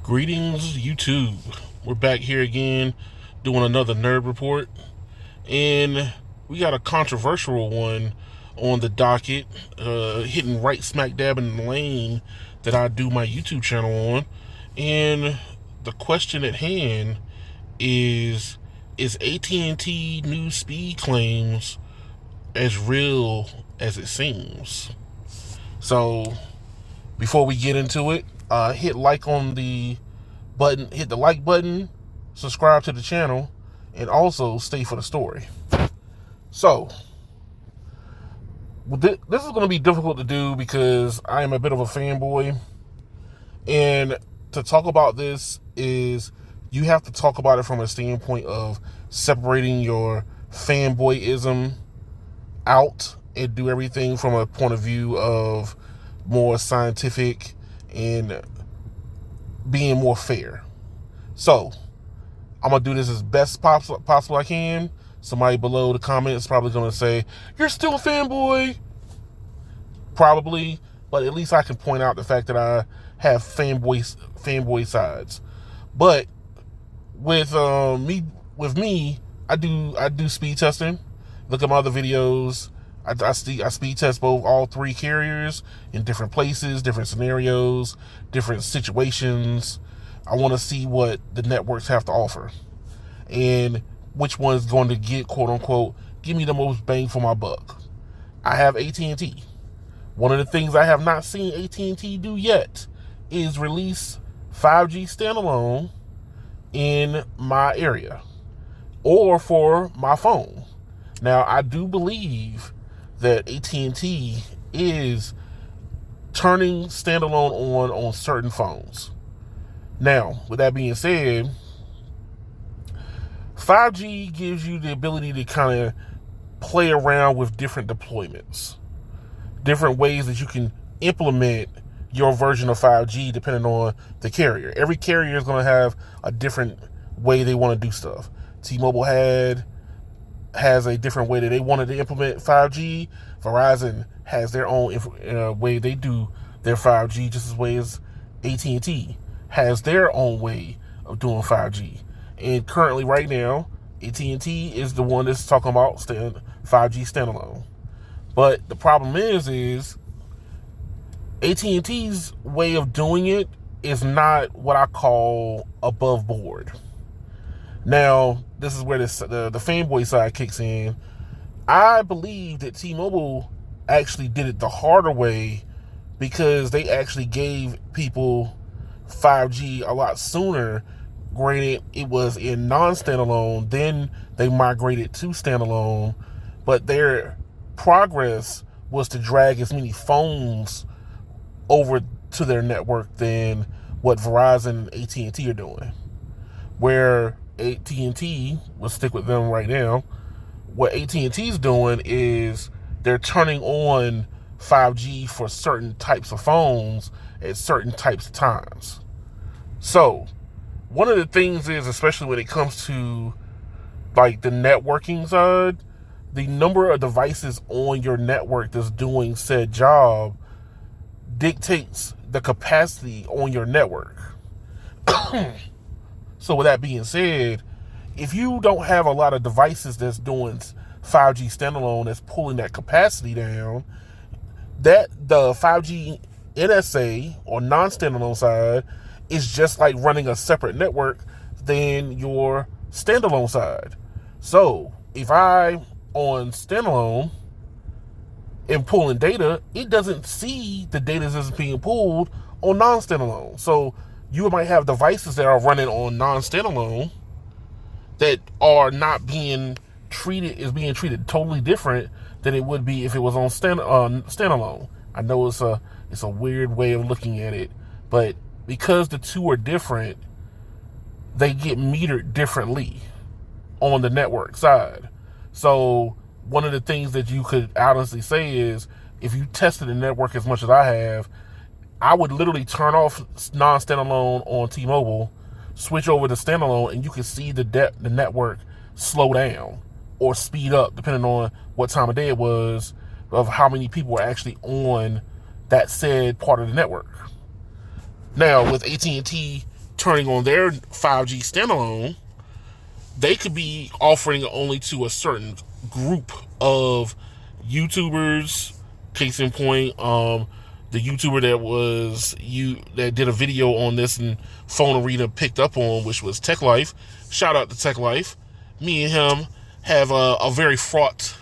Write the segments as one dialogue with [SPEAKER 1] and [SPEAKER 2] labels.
[SPEAKER 1] Greetings, YouTube. We're back here again doing another nerd report, and we got a controversial one on the docket, hitting right smack dab in the lane that I do my YouTube channel on. And the question at hand is AT&T new speed claims as real as it seems? So before we get into it, hit like on the button, hit the like button, subscribe to the channel, and also stay for the story. So this is going to be difficult to do because I am a bit of a fanboy, and to talk about this is you have to talk about it from a standpoint of separating your fanboyism out and do everything from a point of view of more scientific and being more fair. So I'm gonna do this as best possible I can. Somebody below the comments is probably gonna say, "You're still a fanboy." Probably, but at least I can point out the fact that I have fanboy sides. But with me, I do speed testing. Look at my other videos. I speed test all three carriers in different places, different scenarios, different situations. I want to see what the networks have to offer and which one is going to get, quote unquote, give me the most bang for my buck. I have AT&T. One of the things I have not seen AT&T do yet is release 5G standalone in my area or for my phone. Now, I do believe that AT&T is turning standalone on certain phones. Now, with that being said, 5G gives you the ability to kind of play around with different deployments, different ways that you can implement your version of 5G depending on the carrier. Every carrier is going to have a different way they want to do stuff. T-Mobile has a different way that they wanted to implement 5G. Verizon has their own way they do their 5G, just as way as AT&T has their own way of doing 5G. And currently, right now, AT&T is the one that's talking about 5G standalone. But the problem is AT&T's way of doing it is not what I call above board. Now, this is where the fanboy side kicks in. I believe that T-Mobile actually did it the harder way because they actually gave people 5G a lot sooner. Granted, it was in non-standalone, then they migrated to standalone, but their progress was to drag as many phones over to their network than what Verizon and AT&T are doing. Where AT&T, we'll stick with them right now, what AT&T is doing is they're turning on 5G for certain types of phones at certain types of times. So one of the things is, especially when it comes to like the networking side, the number of devices on your network that's doing said job dictates the capacity on your network. So with that being said, if you don't have a lot of devices that's doing 5G standalone that's pulling that capacity down, that the 5G NSA or non-standalone side is just like running a separate network than your standalone side. So if I on standalone and pulling data, it doesn't see the data that's being pulled on non-standalone. So you might have devices that are running on non-standalone that are not being treated totally different than it would be if it was on standalone. I know it's a weird way of looking at it, but because the two are different, they get metered differently on the network side. So one of the things that you could honestly say is, if you tested the network as much as I have, I would literally turn off non-standalone on T-Mobile, switch over to standalone, and you can see the network slow down or speed up depending on what time of day it was, of how many people were actually on that said part of the network. Now, with AT&T turning on their 5G standalone, they could be offering it only to a certain group of YouTubers. Case in point, the YouTuber that did a video on this and Phone Arena picked up on, which was Tech Life. Shout out to Tech Life. Me and him have a very fraught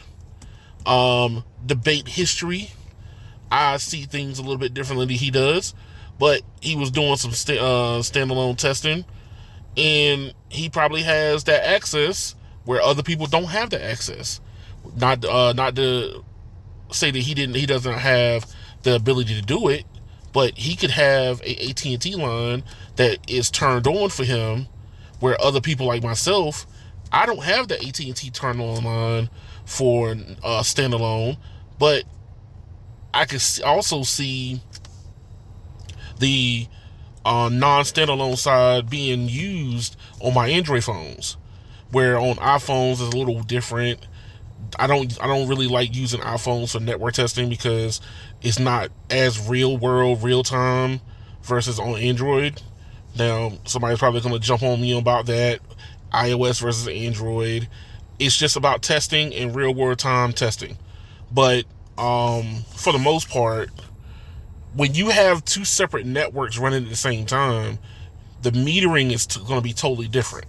[SPEAKER 1] debate history. I see things a little bit differently than he does, but he was doing some standalone testing, and he probably has that access where other people don't have the access. Not to say that he doesn't have the ability to do it, but he could have a AT&T line that is turned on for him, where other people like myself, I don't have the AT&T turn on line for standalone, but I could also see the non-standalone side being used on my Android phones, where on iPhones is a little different. I don't really like using iPhones for network testing because it's not as real time versus on Android. Now, somebody's probably going to jump on me about that. iOS versus Android. It's just about testing and real world time testing. But for the most part, when you have two separate networks running at the same time, the metering is going to be totally different.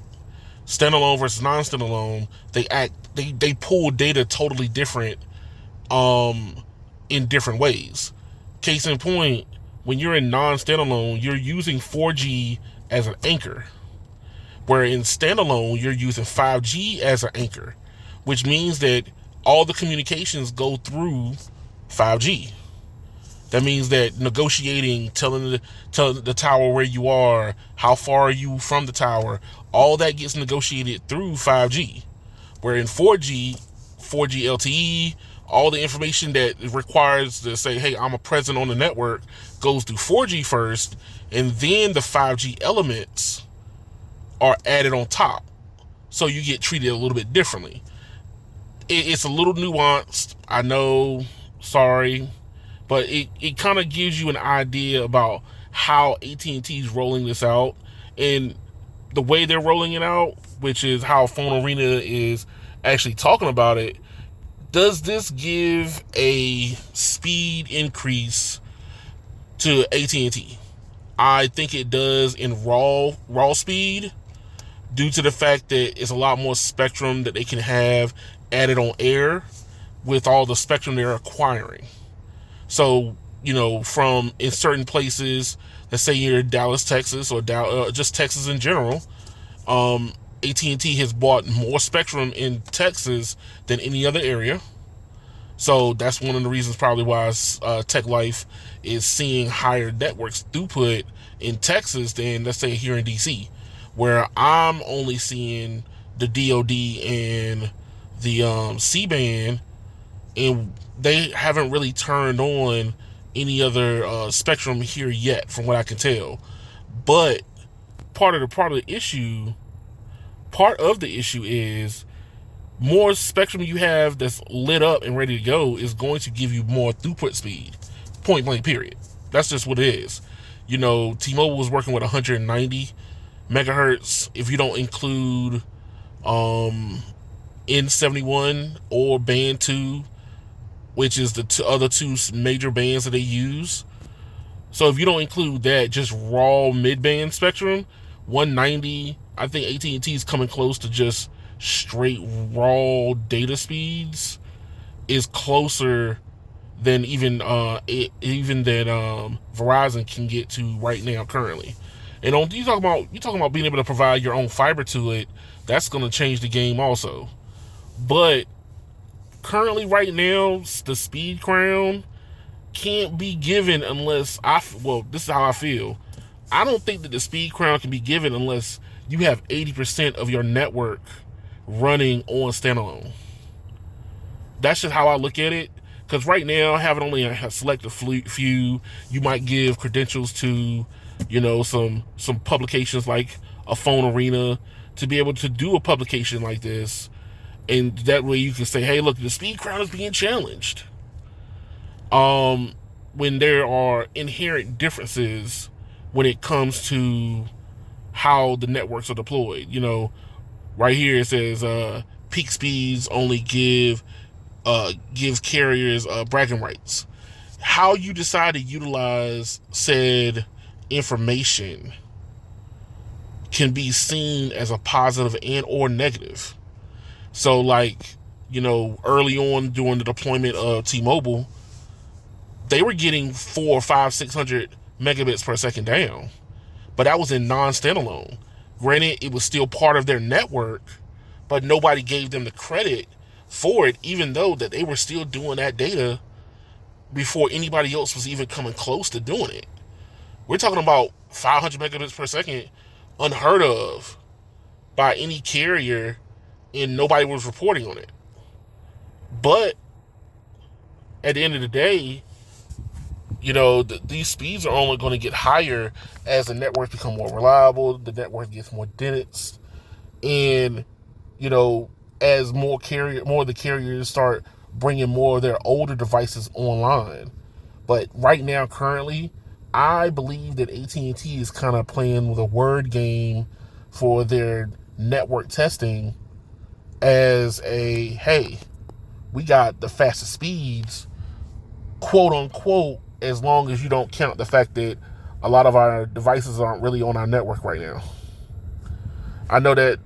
[SPEAKER 1] Standalone versus non-standalone, they pull data totally different in different ways. Case in point, when you're in non-standalone, you're using 4G as an anchor, where in standalone you're using 5G as an anchor, which means that all the communications go through 5G. That means that negotiating, telling the tower where you are, how far are you from the tower, all that gets negotiated through 5G. Where in 4G LTE, all the information that it requires to say, hey, I'm a present on the network, goes through 4G first, and then the 5G elements are added on top. So you get treated a little bit differently. It's a little nuanced, I know, sorry, but it kind of gives you an idea about how AT&T is rolling this out, and the way they're rolling it out, which is how Phone Arena is actually talking about it. Does this give a speed increase to AT&T? I think it does in raw speed, due to the fact that it's a lot more spectrum that they can have added on air with all the spectrum they're acquiring. So, from in certain places, let's say you're in Dallas, Texas, or just Texas in general, AT&T has bought more spectrum in Texas than any other area. So that's one of the reasons probably why Tech Life is seeing higher networks throughput in Texas than, let's say, here in DC, where I'm only seeing the DoD and the C-band, and they haven't really turned on any other spectrum here yet, from what I can tell. But part of the issue is more spectrum you have that's lit up and ready to go is going to give you more throughput speed. Point blank, period. That's just what it is. T-Mobile was working with 190 megahertz. If you don't include N71 or band 2, which is the other two major bands that they use. So if you don't include that, just raw mid-band spectrum, 190, I think AT&T is coming close to just straight raw data speeds, is closer than even that Verizon can get to right now currently. And you talking about being able to provide your own fiber to it, that's going to change the game also. But currently, right now, the speed crown can't be given unless this is how I feel. I don't think that the speed crown can be given unless you have 80% of your network running on standalone. That's just how I look at it. Because right now, having only a selected few, you might give credentials to, some publications like a Phone Arena to be able to do a publication like this. And that way you can say, hey, look, the speed crown is being challenged. When there are inherent differences when it comes to how the networks are deployed. Right here it says peak speeds only give carriers bragging rights. How you decide to utilize said information can be seen as a positive and or negative. So early on during the deployment of T-Mobile, they were getting 400, 500, 600 megabits per second down, but that was in non-standalone. Granted, it was still part of their network, but nobody gave them the credit for it, even though that they were still doing that data before anybody else was even coming close to doing it. We're talking about 500 megabits per second, unheard of by any carrier, and nobody was reporting on it. But at the end of the day, these speeds are only going to get higher as the networks become more reliable, the network gets more dense, and as more of the carriers start bringing more of their older devices online. But right now, currently, I believe that AT&T is kind of playing with a word game for their network testing as hey, we got the fastest speeds, quote unquote, as long as you don't count the fact that a lot of our devices aren't really on our network right now. I know that,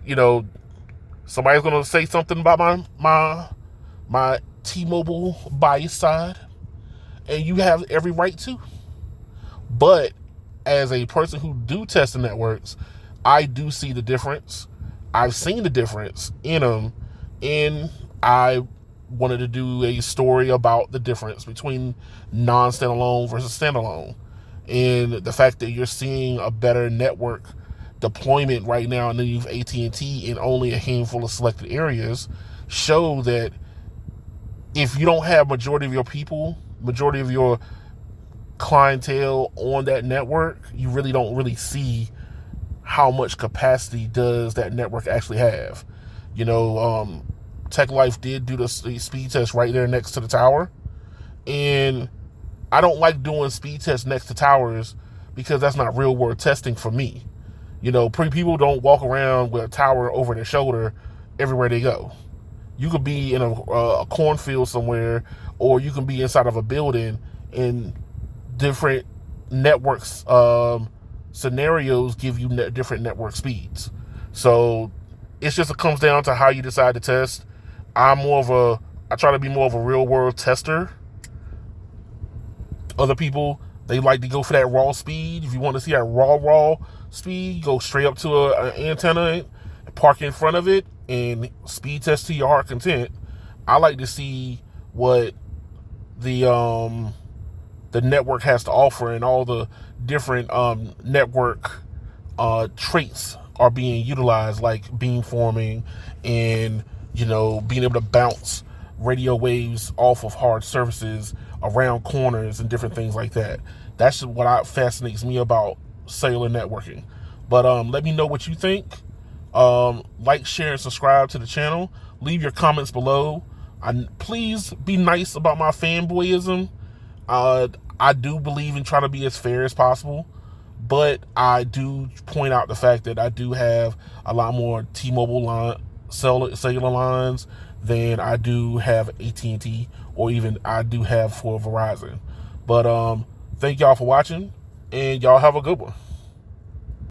[SPEAKER 1] somebody's going to say something about my T-Mobile bias side, and you have every right to. But as a person who do test the networks, I do see the difference. I've seen the difference in them, and I wanted to do a story about the difference between non-standalone versus standalone, and the fact that you're seeing a better network deployment right now in the AT&T in only a handful of selected areas show that if you don't have majority of your clientele on that network, you really don't see how much capacity does that network actually have. Tech Life did do the speed test right there next to the tower, and I don't like doing speed tests next to towers because that's not real world testing for me. People don't walk around with a tower over their shoulder everywhere they go. You could be in a cornfield somewhere, or you can be inside of a building, and different networks scenarios give you different network speeds. So it comes down to how you decide to test. I try to be more of a real world tester. Other people, they like to go for that raw speed. If you want to see that raw speed, go straight up to an antenna and park in front of it and speed test to your heart content. I like to see what the network has to offer, and all the different network traits are being utilized, like beamforming and being able to bounce radio waves off of hard surfaces around corners and different things like that. That's what fascinates me about cellular networking. But let me know what you think. Like, share, and subscribe to the channel. Leave your comments below. Please be nice about my fanboyism. I do believe in trying to be as fair as possible, but I do point out the fact that I do have a lot more T-Mobile cellular lines than I do have AT&T, or even I do have for Verizon. But thank y'all for watching, and y'all have a good one.